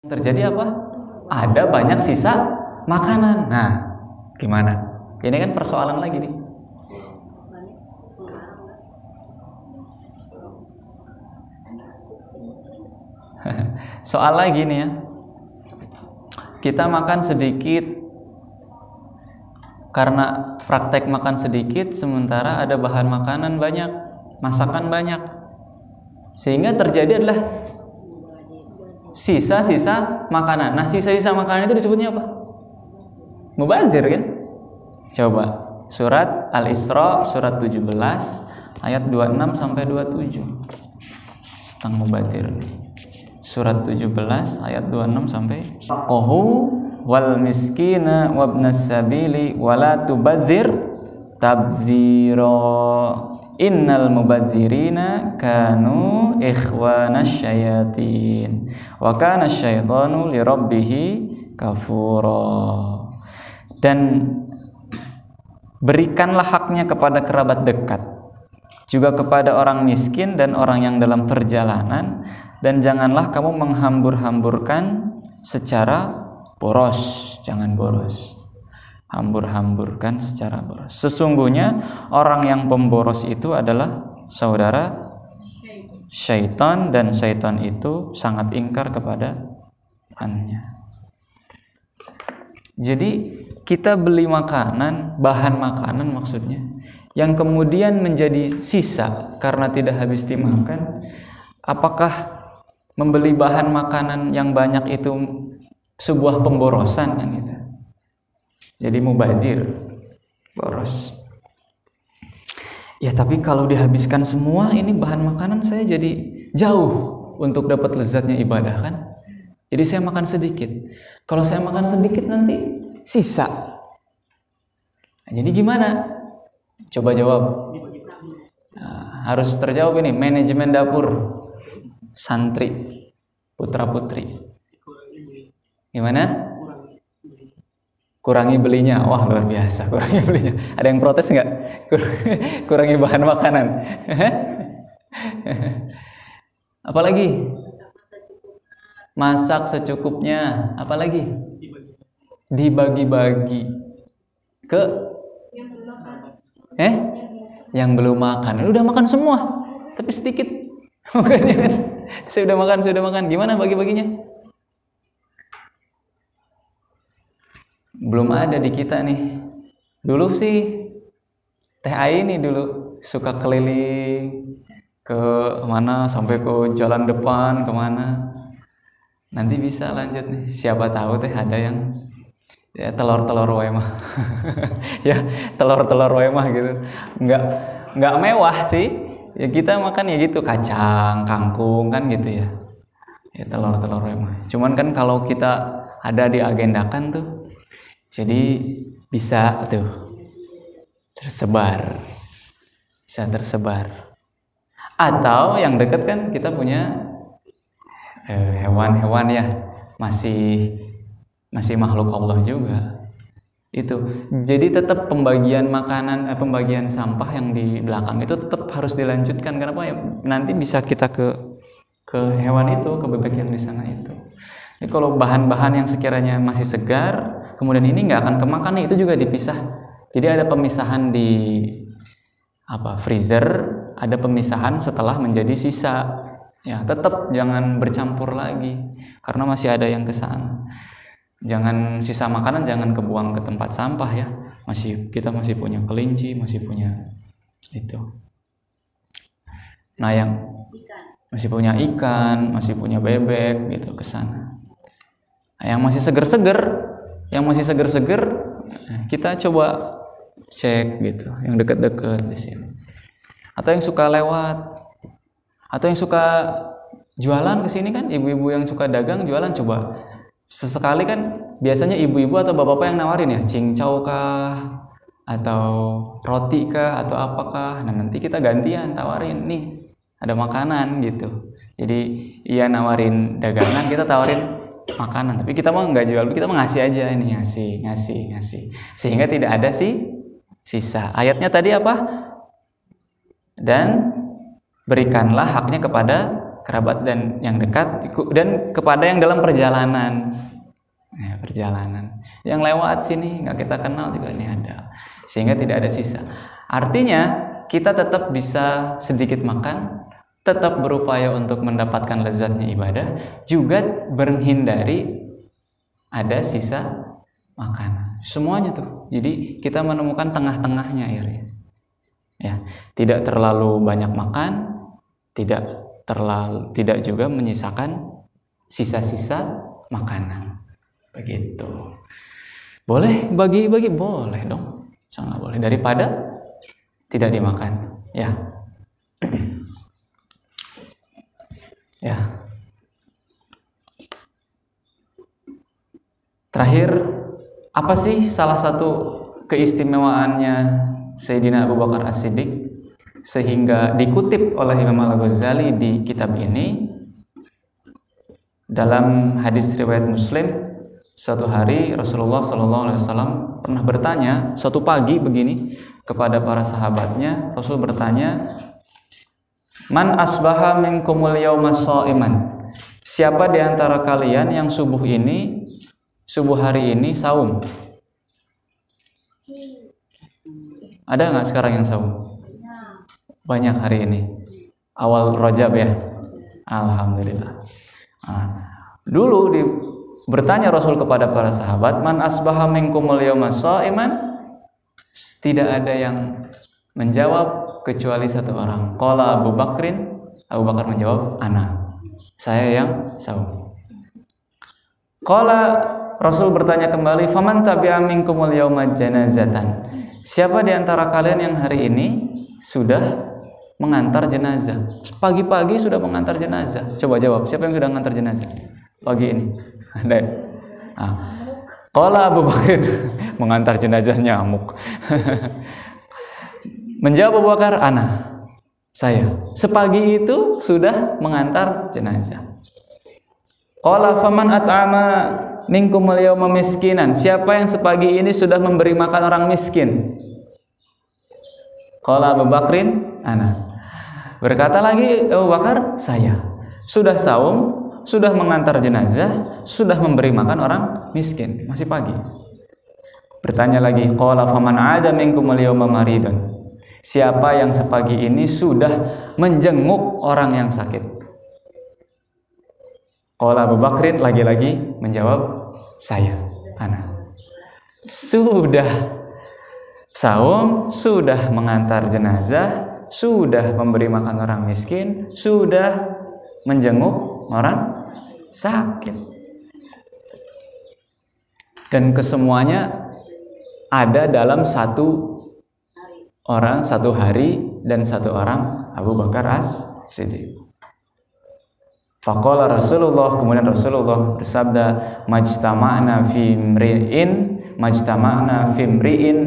terjadi apa? Ada banyak sisa makanan. Nah, gimana? Ini kan persoalan lagi nih. Soal lagi nih ya. Kita makan sedikit karena praktek makan sedikit, sementara ada bahan makanan banyak, masakan banyak, sehingga terjadi adalah sisa-sisa makanan. Nah, sisa-sisa makanan itu disebutnya apa? Mubazir kan? Coba surat Al-Isra surat 17 ayat 26 sampai 27 tentang mubazir. Surat 17 ayat 26 sampai qahu wal miskina wabnas sabili wala tubadzir tabdzira innal mubadzirina kanu ikhwanas syayatin wa kana syaitanu lirabbih kafura. Dan berikanlah haknya kepada kerabat dekat, juga kepada orang miskin dan orang yang dalam perjalanan, dan janganlah kamu menghambur-hamburkan secara boros. Jangan boros, hambur-hamburkan secara boros. Sesungguhnya orang yang pemboros itu adalah saudara syaitan, dan syaitan itu sangat ingkar kepada Tuhannya. Jadi kita beli makanan, bahan makanan maksudnya, yang kemudian menjadi sisa karena tidak habis dimakan. Apakah membeli bahan makanan yang banyak itu sebuah pemborosan kan gitu? Jadi mubazir, boros. Ya tapi kalau dihabiskan semua ini bahan makanan, saya jadi jauh untuk dapat lezatnya ibadah kan? Jadi saya makan sedikit. Kalau saya makan sedikit nanti sisa. Nah, jadi gimana? Coba jawab. Nah, harus terjawab ini. Manajemen dapur santri putra putri. Gimana? Kurangi belinya. Wah luar biasa. Kurangi belinya. Ada yang protes nggak? Kurangi bahan makanan. Apalagi? Masak secukupnya. Apalagi? Dibagi-bagi ke yang belum makan. Udah makan semua tapi sedikit. Makanya kan saya udah makan. Gimana bagi-baginya? Belum ada di kita nih. Dulu sih Teh Ai ini dulu suka keliling ke mana, sampai ke jalan depan kemana. Nanti bisa lanjut nih. Siapa tahu teh ada yang ya telur-telur wemah. Ya, telur-telur wemah gitu. Enggak mewah sih. Ya kita makan ya gitu, kacang, kangkung kan gitu ya. Ya telur-telur wemah. Cuman kan kalau kita ada diagendakan tuh, jadi bisa tuh tersebar. Bisa tersebar. Atau yang dekat kan kita punya hewan-hewan ya, masih makhluk Allah juga. Itu. Jadi tetap pembagian makanan, pembagian sampah yang di belakang itu tetap harus dilanjutkan. Kenapa ya? Nanti bisa kita ke hewan itu, ke bebek yang di sana itu. Jadi kalau bahan-bahan yang sekiranya masih segar, kemudian ini nggak akan kemakan, itu juga dipisah. Jadi ada pemisahan di freezer, ada pemisahan setelah menjadi sisa. Ya, tetap jangan bercampur lagi karena masih ada yang ke sana. Jangan sisa makanan jangan kebuang ke tempat sampah ya. Kita masih punya kelinci, masih punya itu. Nah, yang masih punya ikan, masih punya bebek gitu ke sana. Nah, yang masih seger-seger, kita coba cek gitu, yang dekat-dekat di sini. Atau yang suka lewat, atau yang suka jualan ke sini kan, ibu-ibu yang suka dagang jualan, coba sesekali kan biasanya ibu-ibu atau bapak-bapak yang nawarin ya, cincau kah, atau roti kah, atau apakah. Nah nanti kita gantian tawarin, nih ada makanan gitu. Jadi ia nawarin dagangan, kita tawarin makanan. Tapi kita mah nggak jual, kita mah ngasih aja, ini ngasih. Sehingga tidak ada sisa. Ayatnya tadi apa? Dan berikanlah haknya kepada kerabat dan yang dekat, dan kepada yang dalam perjalanan. Perjalanan. Yang lewat sini nggak kita kenal juga ini ada. Sehingga tidak ada sisa. Artinya kita tetap bisa sedikit makan, tetap berupaya untuk mendapatkan lezatnya ibadah, juga menghindari ada sisa makanan. Semuanya tuh. Jadi kita menemukan tengah-tengahnya akhirnya. Ya, tidak terlalu banyak makan, tidak juga menyisakan sisa-sisa makanan. Begitu. Boleh bagi-bagi, boleh dong. Sangat boleh, daripada tidak dimakan. Ya. Ya. Terakhir, apa sih salah satu keistimewaannya Sayyidina Abu Bakar As-Siddiq sehingga dikutip oleh Imam Al-Ghazali di kitab ini? Dalam hadis riwayat Muslim, suatu hari Rasulullah SAW pernah bertanya, suatu pagi begini, kepada para sahabatnya. Rasul bertanya, "Man asbaha minkumul yawma sha'iman?" Siapa di antara kalian yang subuh hari ini saum? Ada nggak sekarang yang saum? Banyak hari ini. Awal Rajab ya. Alhamdulillah. Dulu bertanya Rasul kepada para sahabat, "Man asbaha minkumul yawma sha'iman?" Tidak ada yang menjawab kecuali satu orang. Qala Abu Bakrin, Abu Bakar menjawab, "Ana." Saya yang saum. Qala, Rasul bertanya kembali, "Faman tabi'a minkumul yawma janazatan?" Siapa di antara kalian yang hari ini sudah mengantar jenazah? Pagi-pagi sudah mengantar jenazah. Coba jawab, siapa yang sudah mengantar jenazah pagi ini? Ada ya? Qala Abu Bakar, mengantar jenazah nyamuk. Menjawab Abu Bakar, "Ana." Saya. Sepagi itu sudah mengantar jenazah. Qala faman at'ama minkumul yawma miskinan? Siapa yang sepagi ini sudah memberi makan orang miskin? Qala Abu Bakrin, "Ana." Berkata lagi Abu Bakar, "Saya." Sudah saum, sudah mengantar jenazah, sudah memberi makan orang miskin, masih pagi. Bertanya lagi, qala faman 'ada minkumul yawma maridun? Siapa yang sepagi ini sudah menjenguk orang yang sakit? Qala Abu Bakrin lagi-lagi menjawab, "Saya." Ana. Sudah saum, sudah mengantar jenazah, sudah memberi makan orang miskin, sudah menjenguk orang sakit, dan kesemuanya ada dalam satu orang, satu hari, dan satu orang, Abu Bakar As-Siddiq. Faqala Rasulullah, kemudian Rasulullah bersabda, "Majtama'na fi mri'in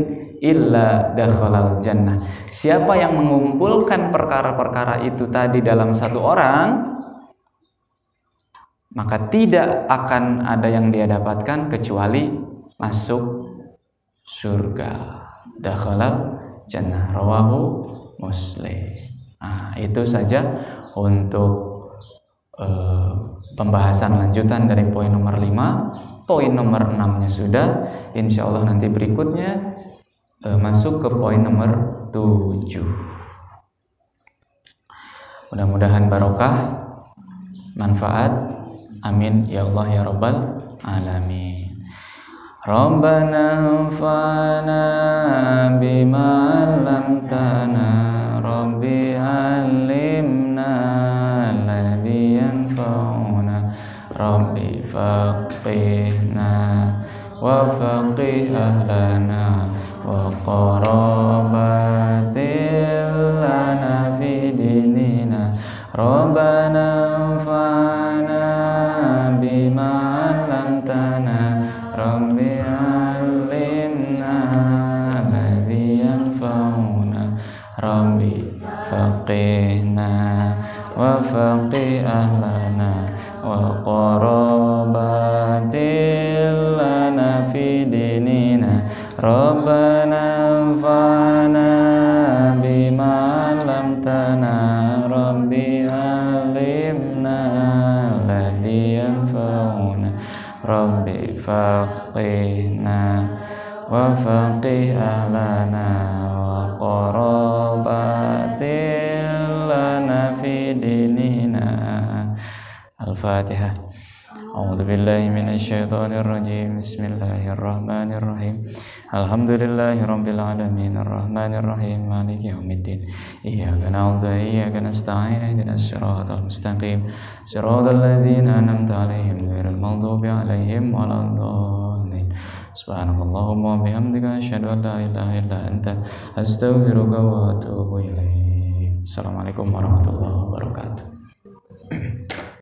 illa dakhalal jannah." Siapa yang mengumpulkan perkara-perkara itu tadi dalam satu orang, maka tidak akan ada yang dia dapatkan kecuali masuk surga. Dakhalal jannah, rawahu Muslim. Itu saja untuk pembahasan lanjutan dari poin nomor 5. Poin nomor 6-nya sudah. Insya Allah nanti berikutnya masuk ke poin nomor 7. Mudah-mudahan barokah, manfaat. Amin ya Allah ya Rabbal alamin. Rabbana anfa'na bima 'allamtana, Rabbi 'allimna alladhi yanfa'una, Rabbi faqihna wa faqih ahlana wa qarabatil lana fi dinina. Rabbana anfa'na bima 'allamtana, Rabbi 'allimna alladhi yanfa'una, Rabbi faqihna wa faqih ahlana wa qarabatil lana fi dinina. Rabbana anfa'na bima 'allamtana, Rabbi 'allimna Rabbi faqihna wa faqih ahlana wa qarabatil lana fi dinina. Al-Fatihah. A'udzu billahi minasy syaithanir rajim. Bismillahirrahmanirrahim. Alhamdulillahirabbil alamin arrahmanir rahim maliki yaumiddin. Iyyaka na'budu wa iyyaka nasta'in ihdinas siratal mustaqim siratal ladzina an'amta 'alaihim ghairil maghdubi 'alaihim waladdallin. Subhanakallahumma wa bihamdika asyhadu an la ilaha illa anta astaghfiruka wa atubu ilaik. Assalamualaikum warahmatullahi wabarakatuh.